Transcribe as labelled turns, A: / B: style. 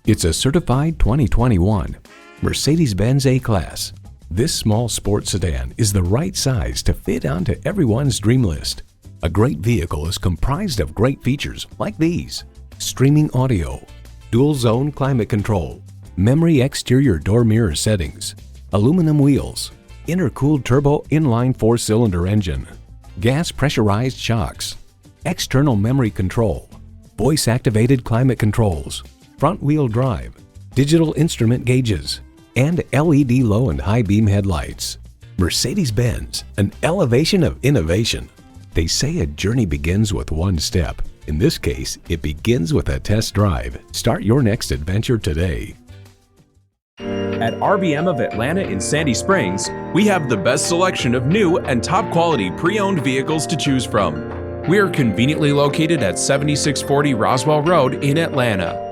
A: It's a certified 2021 Mercedes-Benz A-Class. This small sports sedan is the right size to fit onto everyone's dream list. A great vehicle is comprised of great features like these: streaming audio, dual zone climate control, memory exterior door mirror settings, aluminum wheels, intercooled turbo inline 4-cylinder engine, gas pressurized shocks, external memory control, voice activated climate controls, front wheel drive, digital instrument gauges, and LED low and high beam headlights. Mercedes-Benz, an elevation of innovation. They say a journey begins with one step. In this case, it begins with a test drive. Start your next adventure today.
B: At RBM of Atlanta in Sandy Springs, we have the best selection of new and top quality pre-owned vehicles to choose from. We are conveniently located at 7640 Roswell Road in Atlanta.